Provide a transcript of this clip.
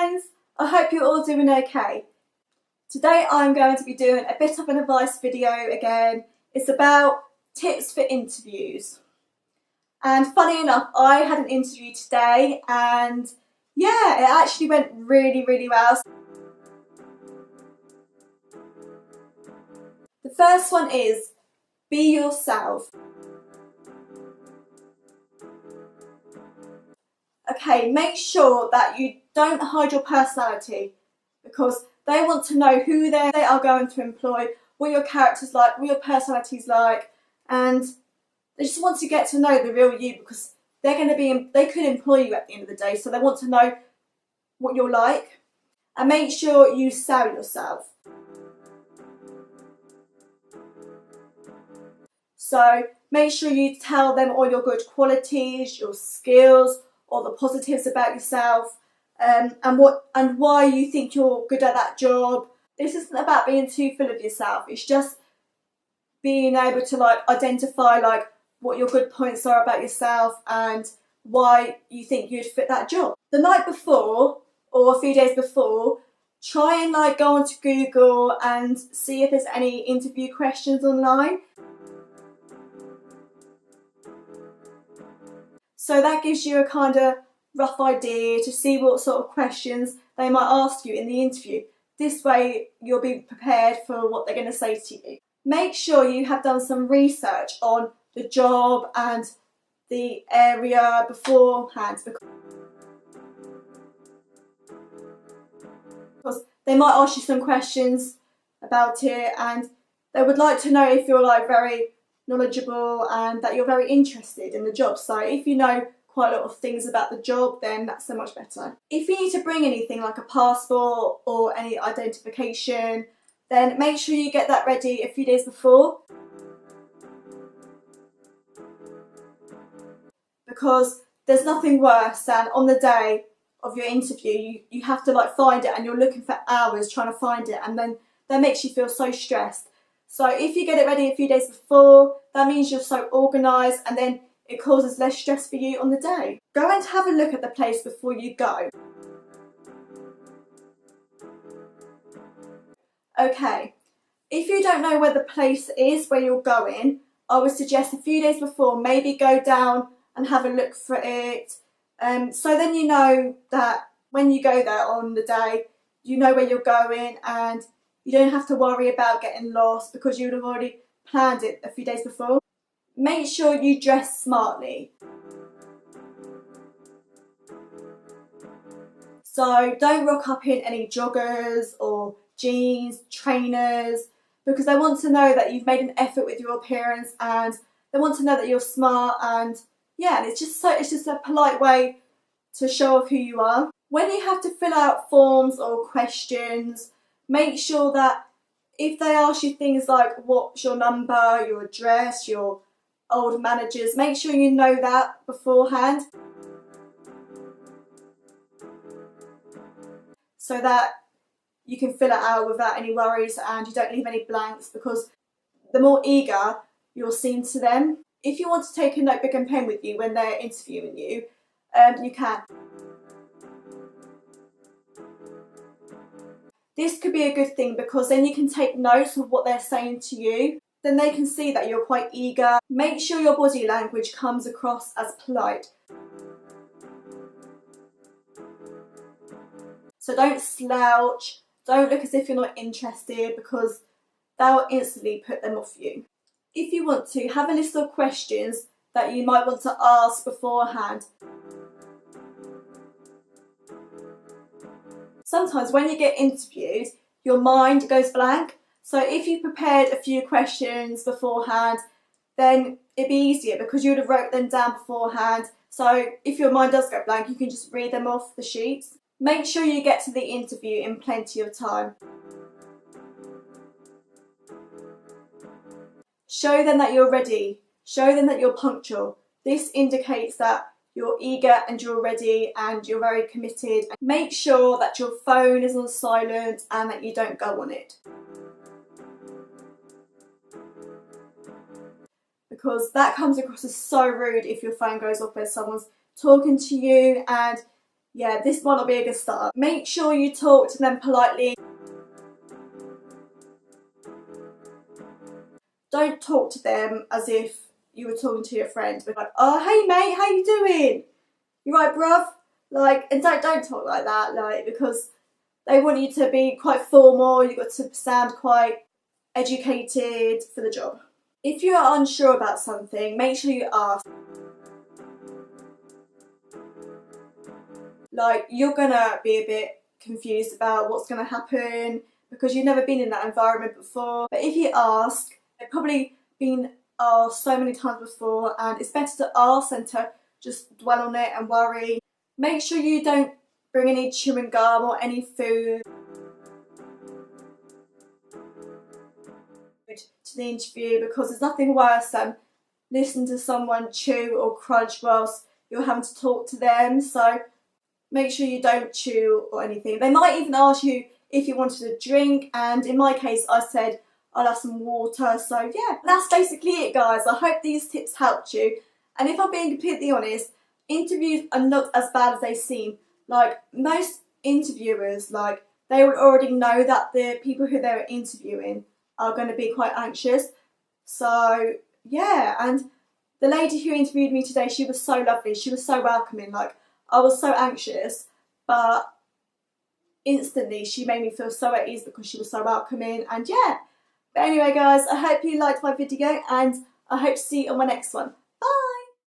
friends, I hope you're all doing okay. Today I'm going to be doing a bit of an advice video again. It's about tips for interviews. And funny enough, I had an interview today and yeah, it actually went really well. The first one is, be yourself. Okay, make sure that you don't hide your personality because they want to know who they are going to employ, what your character's like, what your personality's like, and they just want to get to know the real you because they could employ you at the end of the day, so they want to know what you're like. And make sure you sell yourself. So make sure you tell them all your good qualities, your skills, all the positives about yourself, and why you think you're good at that job. This isn't about being too full of yourself. It's just being able to identify what your good points are about yourself and why you think you'd fit that job. The night before or a few days before, try and go onto Google and see if there's any interview questions online. So that gives you a kind of rough idea to see what sort of questions they might ask you in the interview. This way you'll be prepared for what they're going to say to you. Make sure you have done some research on the job and the area beforehand because they might ask you some questions about it and they would like to know if you're very knowledgeable and that you're very interested in the job. So if you know quite a lot of things about the job, then that's so much better. If you need to bring anything like a passport or any identification, then make sure you get that ready a few days before, because there's nothing worse than on the day of your interview you have to find it and you're looking for hours trying to find it, and then that makes you feel so stressed. So if you get it ready a few days before, that means you're so organised and then it causes less stress for you on the day. Go and have a look at the place before you go. Okay, if you don't know where the place is where you're going, I would suggest a few days before maybe go down and have a look for it. So then you know that when you go there on the day, you know where you're going and you don't have to worry about getting lost because you would have already planned it a few days before. Make sure you dress smartly. So don't rock up in any joggers or jeans, trainers, because they want to know that you've made an effort with your appearance and they want to know that you're smart, and yeah, it's just a polite way to show off who you are. When you have to fill out forms or questions, make sure that if they ask you things like what's your number, your address, your old managers, make sure you know that beforehand so that you can fill it out without any worries and you don't leave any blanks, because the more eager you'll seem to them. If you want to take a notebook and pen with you when they're interviewing you, you can. This could be a good thing because then you can take notes of what they're saying to you. Then they can see that you're quite eager. Make sure your body language comes across as polite. So don't slouch, don't look as if you're not interested because that will instantly put them off you. If you want to, have a list of questions that you might want to ask beforehand. Sometimes when you get interviewed, your mind goes blank. So if you prepared a few questions beforehand, then it'd be easier because you would have wrote them down beforehand. So if your mind does go blank, you can just read them off the sheets. Make sure you get to the interview in plenty of time. Show them that you're ready. Show them that you're punctual. This indicates that you're eager and you're ready and you're very committed. Make sure that your phone is on silent and that you don't go on it, because that comes across as so rude if your phone goes off when someone's talking to you and yeah, this might not be a good start. Make sure you talk to them politely. Don't talk to them as if you were talking to your friend. But like, oh, hey mate, how you doing? You right, bruv? Like, and don't talk like that, like, because they want you to be quite formal. You've got to sound quite educated for the job. If you are unsure about something, make sure you ask. Like, you're gonna be a bit confused about what's gonna happen because you've never been in that environment before. But if you ask, they've probably been asked so many times before, and it's better to ask than to just dwell on it and worry. Make sure you don't bring any chewing gum or any food to the interview, because there's nothing worse than listening to someone chew or crunch whilst you're having to talk to them. So make sure you don't chew or anything. They might even ask you if you wanted a drink, and in my case I said I'll have some water. So yeah, that's basically it, guys. I hope these tips helped you, and if I'm being completely honest, interviews are not as bad as they seem. Like, most interviewers, like, they would already know that the people who they're interviewing are going to be quite anxious. So yeah, and the lady who interviewed me today, she was so lovely, she was so welcoming. Like, I was so anxious, but instantly she made me feel so at ease because she was so welcoming. And yeah, but anyway guys, I hope you liked my video, and I hope to see you on my next one.